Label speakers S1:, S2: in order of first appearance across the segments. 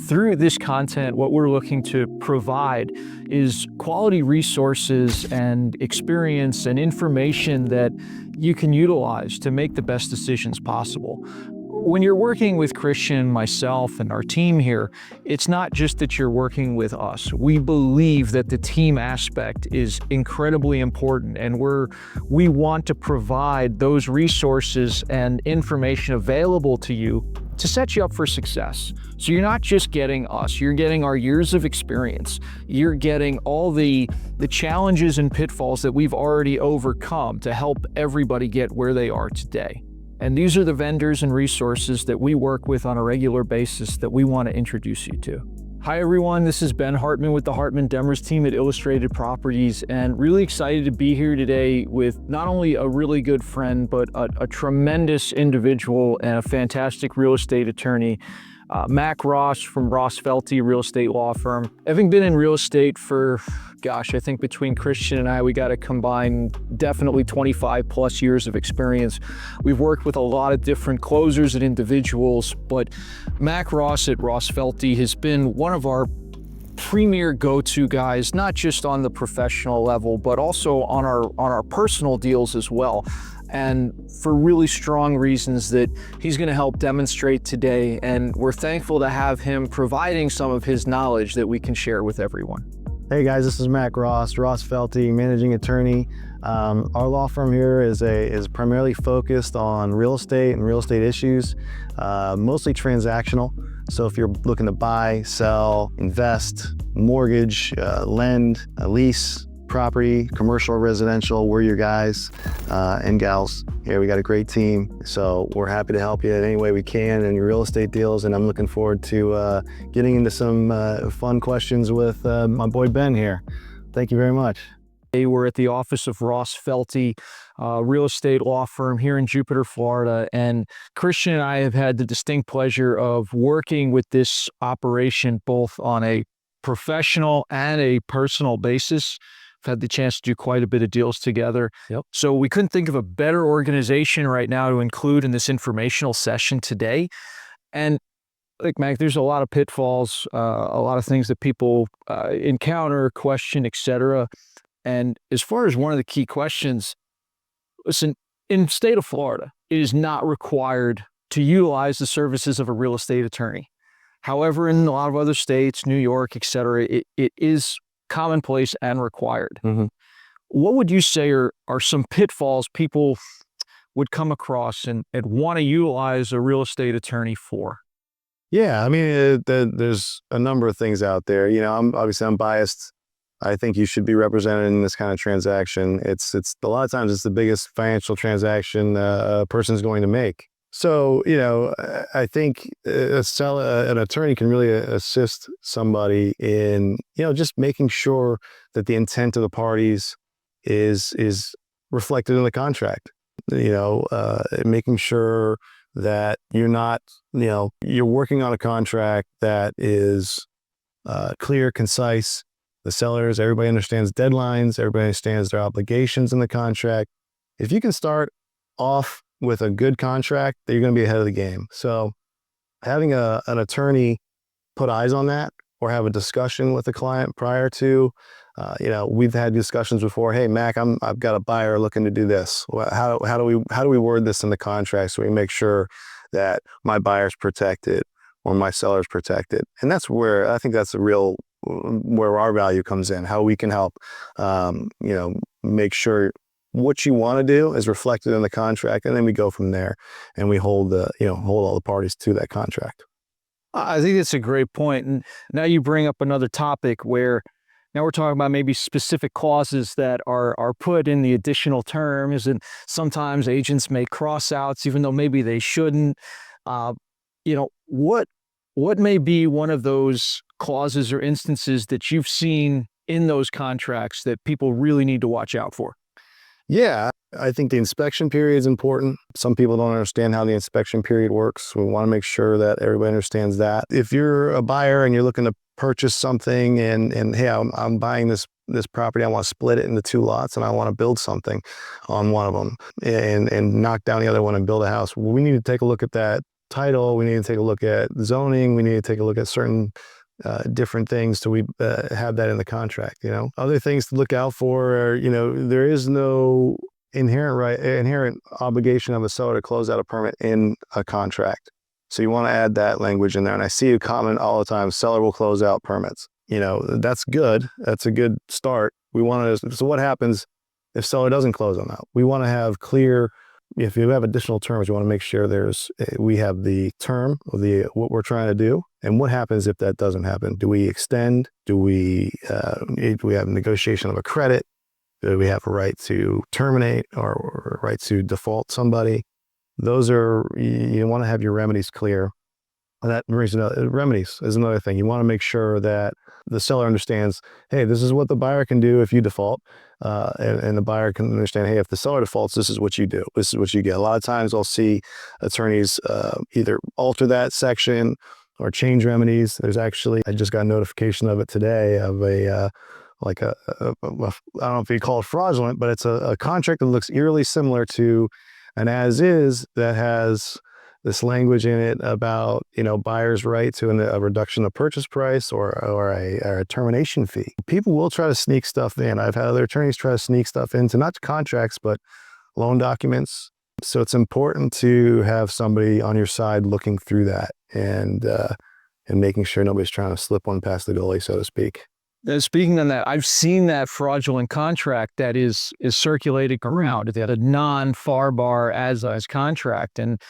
S1: Through this content, what we're looking to provide is quality resources and experience and information that you can utilize to make the best decisions possible. When you're working with Christian, myself, and our team here, it's not just that you're working with us. We believe that the team aspect is incredibly important, and we want to provide those resources and information available to you to set you up for success. So you're not just getting us, you're getting our years of experience. You're getting all the challenges and pitfalls that we've already overcome to help everybody get where they are today. And these are the vendors and resources that we work with on a regular basis that we want to introduce you to. Hi everyone, this is Ben Hartman with the Hartman Demers Team at Illustrated Properties, and really excited to be here today with not only a really good friend, but a tremendous individual and a fantastic real estate attorney, Mac Ross from RossFelty real estate law firm. Having been in real estate for, gosh, I think between Christian and I, we got to combine definitely 25 plus years of experience. We've worked with a lot of different closers and individuals, but Mac Ross at RossFelty has been one of our premier go-to guys, not just on the professional level, but also on our personal deals as well. And for really strong reasons that he's going to help demonstrate today. And we're thankful to have him providing some of his knowledge that we can share with everyone.
S2: Hey guys, this is Mac Ross, RossFelty, managing attorney. Our law firm here is primarily focused on real estate and real estate issues, mostly transactional. So if you're looking to buy, sell, invest, mortgage, lend, lease, property, commercial or residential, we're your guys and gals. Here we got a great team, so we're happy to help you in any way we can in your real estate deals, and I'm looking forward to getting into some fun questions with my boy Ben here. Thank you very much.
S1: We're at the office of RossFelty, real estate law firm here in Jupiter, Florida, and Christian and I have had the distinct pleasure of working with this operation both on a professional and a personal basis. I've had the chance to do quite a bit of deals together.
S2: Yep.
S1: So we couldn't think of a better organization right now to include in this informational session today. And like Mac, there's a lot of pitfalls, a lot of things that people encounter, question, etc. And as far as one of the key questions, listen, in the state of Florida, it is not required to utilize the services of a real estate attorney. However, in a lot of other states, New York, etc., it is commonplace and required.
S2: Mm-hmm.
S1: What would you say are some pitfalls people would come across and want to utilize a real estate attorney for?
S2: Yeah, I mean, there's a number of things out there. You know, I'm biased. I think you should be represented in this kind of transaction. It's a lot of times it's the biggest financial transaction a person's going to make. So, you know, I think an attorney can really assist somebody in, you know, just making sure that the intent of the parties is reflected in the contract. You know, making sure that you're not, you know, you're working on a contract that is clear, concise. The sellers, everybody understands deadlines, everybody understands their obligations in the contract. If you can start off with a good contract, you're going to be ahead of the game. So having an attorney put eyes on that or have a discussion with the client prior to, you know, we've had discussions before. Hey, Mac, I've got a buyer looking to do this. How do we word this in the contract so we make sure that my buyer's protected or my seller's protected? And that's where I think that's where our value comes in, how we can help, you know, make sure what you want to do is reflected in the contract, and then we go from there and we hold all the parties to that contract.
S1: I think that's a great point. And now you bring up another topic where now we're talking about maybe specific clauses that are put in the additional terms, and sometimes agents make cross-outs even though maybe they shouldn't. You know, what may be one of those clauses or instances that you've seen in those contracts that people really need to watch out for?
S2: Yeah, I think the inspection period is important. Some people don't understand how the inspection period works. We want to make sure that everybody understands that. If you're a buyer and you're looking to purchase something and hey, I'm buying this property, I want to split it into 2 lots and I want to build something on one of them and knock down the other one and build a house. We need to take a look at that title, we need to take a look at zoning, we need to take a look at certain different things so we have that in the contract. Other things to look out for are, there is no inherent obligation of a seller to close out a permit in a contract. So you want to add that language in there. And I see a comment all the time, seller will close out permits. That's good. That's a good start. So what happens if seller doesn't close them out? We want to have clear, if you have additional terms, you want to make sure we have the term of what we're trying to do. And what happens if that doesn't happen? Do we extend? Do we have negotiation of a credit? Do we have a right to terminate or a right to default somebody? You want to have your remedies clear. And that brings remedies is another thing. You want to make sure that the seller understands, hey, this is what the buyer can do if you default. And the buyer can understand, hey, if the seller defaults, this is what you do. This is what you get. A lot of times I'll see attorneys either alter that section or change remedies. I just got a notification of it today of I don't know if you call it fraudulent, but it's a contract that looks eerily similar to an as-is that has this language in it about, buyer's right to a reduction of purchase price or a termination fee. People will try to sneak stuff in. I've had other attorneys try to sneak stuff into not contracts, but loan documents. So it's important to have somebody on your side looking through that and making sure nobody's trying to slip one past the goalie, so to speak.
S1: Speaking on that, I've seen that fraudulent contract that is circulating around, that a non-FAR-bar as-is contract. And,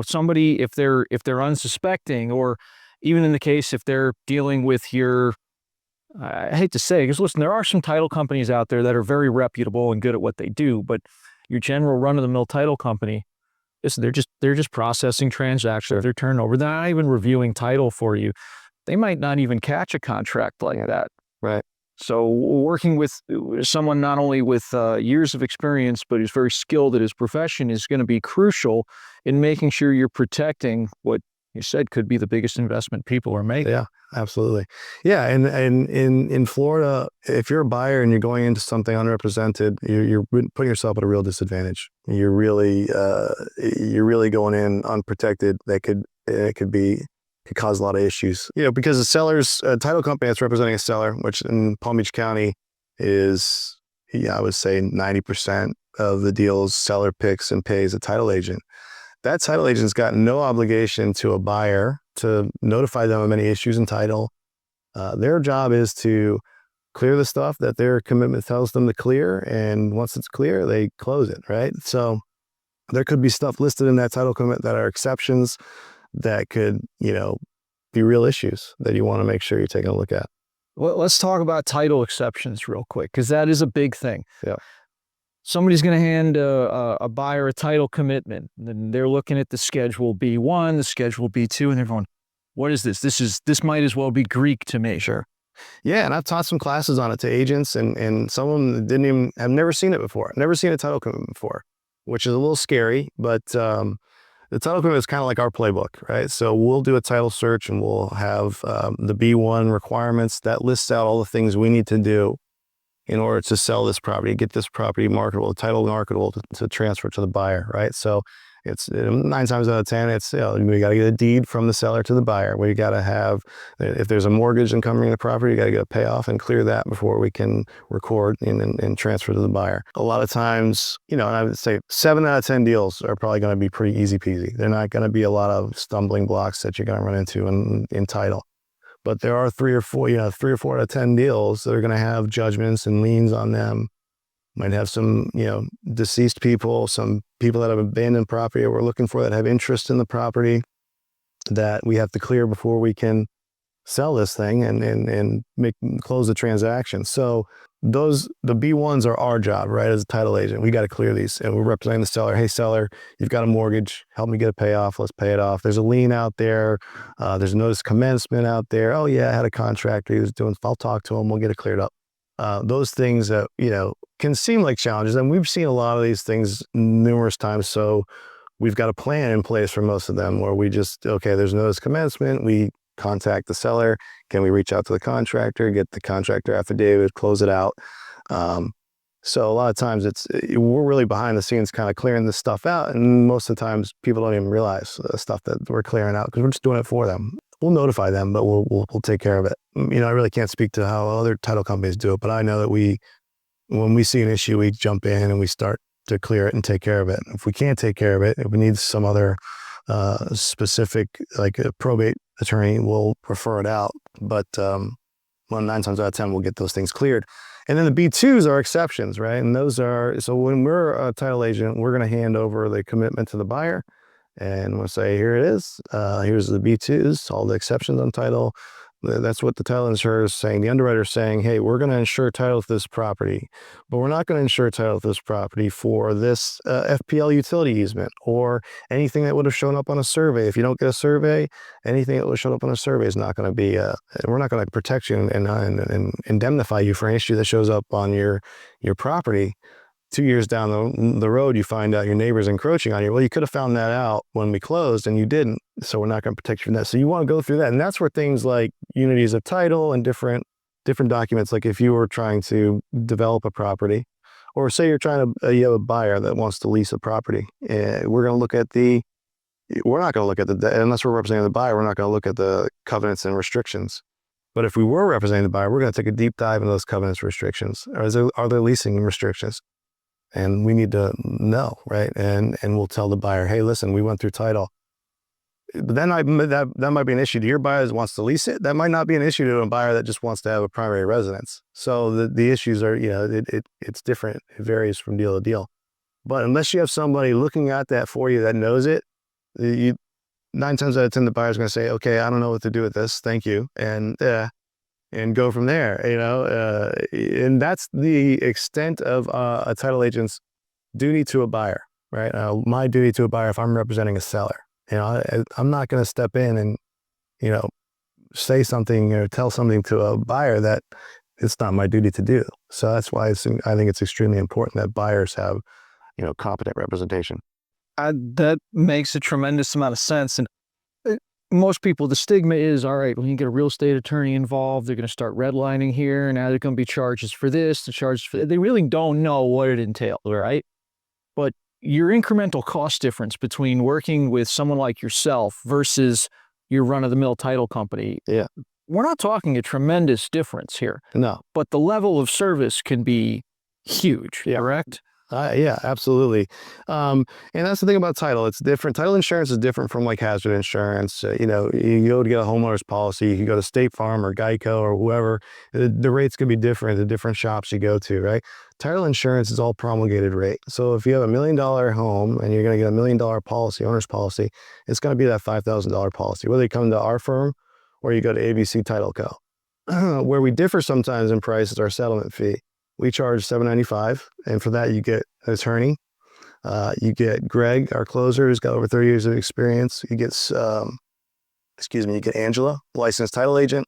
S1: somebody, if they're unsuspecting, or even in the case if they're dealing with I hate to say, because listen, there are some title companies out there that are very reputable and good at what they do, but your general run-of-the-mill title company, they're just processing transactions, their turnover. They're not even reviewing title for you. They might not even catch a contract like that.
S2: Right.
S1: So working with someone not only with years of experience, but who's very skilled at his profession is going to be crucial in making sure you're protecting what you said could be the biggest investment people are making.
S2: Yeah, absolutely. Yeah, and in Florida, if you're a buyer and you're going into something unrepresented, you're putting yourself at a real disadvantage. You're really going in unprotected. It could cause a lot of issues, because the seller's title company that's representing a seller, which in Palm Beach County is, I would say 90% of the deals seller picks and pays a title agent. That title agent's got no obligation to a buyer to notify them of any issues in title. Their job is to clear the stuff that their commitment tells them to clear. And once it's clear, they close it, right? So there could be stuff listed in that title commitment that are exceptions that could, be real issues that you want to make sure you're taking a look at.
S1: Well, let's talk about title exceptions real quick, because that is a big thing.
S2: Yeah.
S1: Somebody's going to hand a buyer a title commitment, and they're looking at the Schedule B1, the Schedule B2, and they're going, what is this? This might as well be Greek to me.
S2: Sure. Yeah, and I've taught some classes on it to agents, and some of them have never seen it before, never seen a title commitment before, which is a little scary, but the title commitment is kind of like our playbook, right? So we'll do a title search and we'll have the B1 requirements that lists out all the things we need to do in order to sell this property, get this property marketable, the title marketable to transfer to the buyer, right? So it's 9 times out of 10, it's, we got to get a deed from the seller to the buyer. We got to have, if there's a mortgage encumbering the property, you got to get a payoff and clear that before we can record and transfer to the buyer. A lot of times, and I would say 7 out of 10 deals are probably going to be pretty easy peasy. They're not going to be a lot of stumbling blocks that you're going to run into in title. But there are 3 or 4 out of 10 deals that are going to have judgments and liens on them. Might have some, deceased people, some people that have abandoned property that we're looking for that have interest in the property that we have to clear before we can sell this thing and close the transaction. So the B1s are our job, right? As a title agent, we got to clear these, and we're representing the seller. Hey, seller, you've got a mortgage. Help me get a payoff. Let's pay it off. There's a lien out there. There's a notice of commencement out there. Oh yeah, I had a contractor. He was doing. I'll talk to him. We'll get it cleared up. Those things that can seem like challenges, and we've seen a lot of these things numerous times. So we've got a plan in place for most of them, where we just, okay, there's notice of commencement. We contact the seller. Can we reach out to the contractor, get the contractor affidavit, close it out? So a lot of times we're really behind the scenes kind of clearing this stuff out. And most of the times people don't even realize the stuff that we're clearing out because we're just doing it for them. We'll notify them, but we'll take care of it. You know, I really can't speak to how other title companies do it, but I know that when we see an issue, we jump in and we start to clear it and take care of it. If we can't take care of it, if we need some other specific, like a probate attorney, we'll refer it out. But 9 times out of 10, we'll get those things cleared. And then the B2s are exceptions, right? And those are, so when we're a title agent, we're going to hand over the commitment to the buyer and we'll say, here it is. Here's the B2s, all the exceptions on title. That's what the title insurer is saying. The underwriter is saying, hey, we're going to insure title to this property, but we're not going to insure title to this property for this FPL utility easement or anything that would have shown up on a survey. If you don't get a survey, anything that would have shown up on a survey is not going to be, we're not going to protect you and indemnify you for an issue that shows up on your property. 2 years down the road, you find out your neighbor's encroaching on you. Well, you could have found that out when we closed and you didn't. So we're not going to protect you from that. So you want to go through that. And that's where things like unities of title and different documents, like if you were trying to develop a property, or say you're trying to, you have a buyer that wants to lease a property. We're not going to look at unless we're representing the buyer, we're not going to look at the covenants and restrictions. But if we were representing the buyer, we're going to take a deep dive into those covenants restrictions. Are there leasing restrictions? And we need to know, right? And we'll tell the buyer, hey, listen, we went through title. Then that might be an issue to your buyer that wants to lease it. That might not be an issue to a buyer that just wants to have a primary residence. So the issues are, it's different. It varies from deal to deal. But unless you have somebody looking at that for you that knows it, 9 times out of 10, the buyer's going to say, okay, I don't know what to do with this. Thank you. And go from there, and that's the extent of a title agent's duty to a buyer, right? My duty to a buyer if I'm representing a seller. I'm not going to step in and, say something or tell something to a buyer that it's not my duty to do. So that's why I think it's extremely important that buyers have, competent representation.
S1: That makes a tremendous amount of sense. And most people, the stigma is, all right, when you get a real estate attorney involved, they're going to start redlining here, and now there's going to be charges for this, the charges for that. They really don't know what it entails, right? But your incremental cost difference between working with someone like yourself versus your run-of-the-mill title company, we're not talking a tremendous difference here.
S2: No.
S1: But the level of service can be huge, correct?
S2: Yeah, absolutely. And that's the thing about title. It's different. Title insurance is different from like hazard insurance. You go to get a homeowner's policy, you can go to State Farm or Geico or whoever. The rates can be different at the different shops you go to, right? Title insurance is all promulgated rate. So if you have $1 million home and you're going to get $1 million policy, owner's policy, it's going to be that $5,000 policy, whether you come to our firm or you go to ABC Title Co. Where we differ sometimes in price is our settlement fee. We charge $795, and for that you get an attorney. You get Greg, our closer, who's got over 30 years of experience. You get, you get Angela, licensed title agent.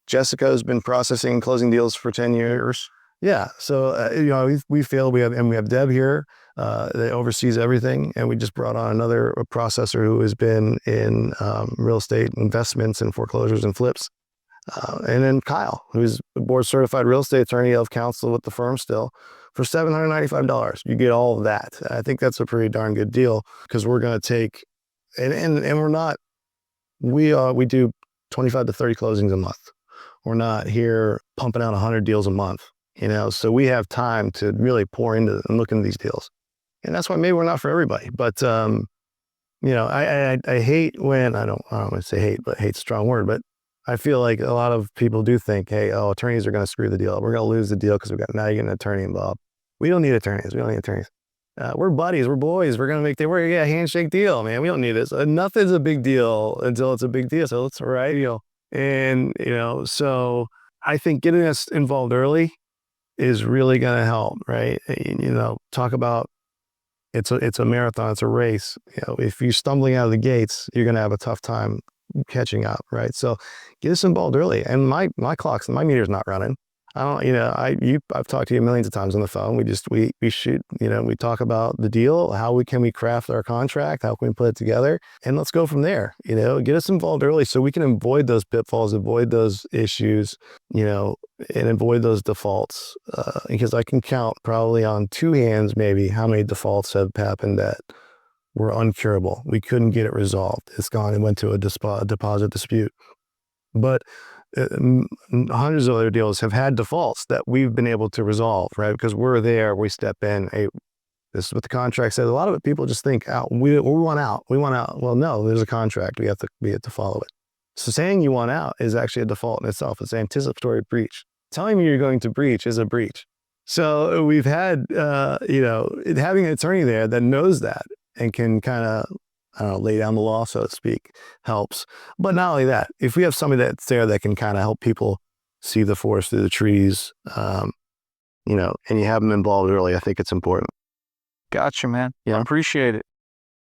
S2: Jessica has been processing and closing deals for 10 years. Yeah, so we feel we have Deb here that oversees everything, and we just brought on another processor who has been in real estate investments and foreclosures and flips. And then Kyle, who's a board certified real estate attorney of counsel with the firm still, for $795. You get all of that. I think that's a pretty darn good deal because we're going to take, and we're not, we do 25 to 30 closings a month. We're not here pumping out 100 deals a month, so we have time to really pour into and look into these deals. And that's why maybe we're not for everybody. But, I hate when, I don't want to say hate, but hate's a strong word, but I feel like a lot of people do think, hey, attorneys are going to screw the deal. We're going to lose the deal because now you get an attorney involved. We don't need attorneys. We're buddies. We're boys. We're going to make a handshake deal, man. We don't need this. Nothing's a big deal until it's a big deal. So it's all right. And, so I think getting us involved early is really going to help, right? Talk about it's a marathon. It's a race. If you're stumbling out of the gates, you're going to have a tough time catching up, right? So get us involved early. And my meter's not running. I don't, I've talked to you millions of times on the phone. We shoot, we talk about the deal, can we craft our contract? How can we put it together? And let's go from there, get us involved early so we can avoid those pitfalls, avoid those issues, and avoid those defaults. Because I can count probably on two hands, maybe, how many defaults have happened that were uncurable. We couldn't get it resolved. It's gone and went to a deposit dispute. But hundreds of other deals have had defaults that we've been able to resolve, right? Because we're there, we step in. Hey, this is what the contract says. A lot of it, people just think, we want out. We want out. Well, no, there's a contract. We have to follow it. So saying you want out is actually a default in itself. It's anticipatory breach. Telling me you're going to breach is a breach. So we've had, having an attorney there that knows that and can kind of, lay down the law, so to speak, helps. But not only that, if we have somebody that's there that can kind of help people see the forest through the trees, and you have them involved early, I think it's important.
S1: Gotcha, man.
S2: Yeah.
S1: I appreciate it.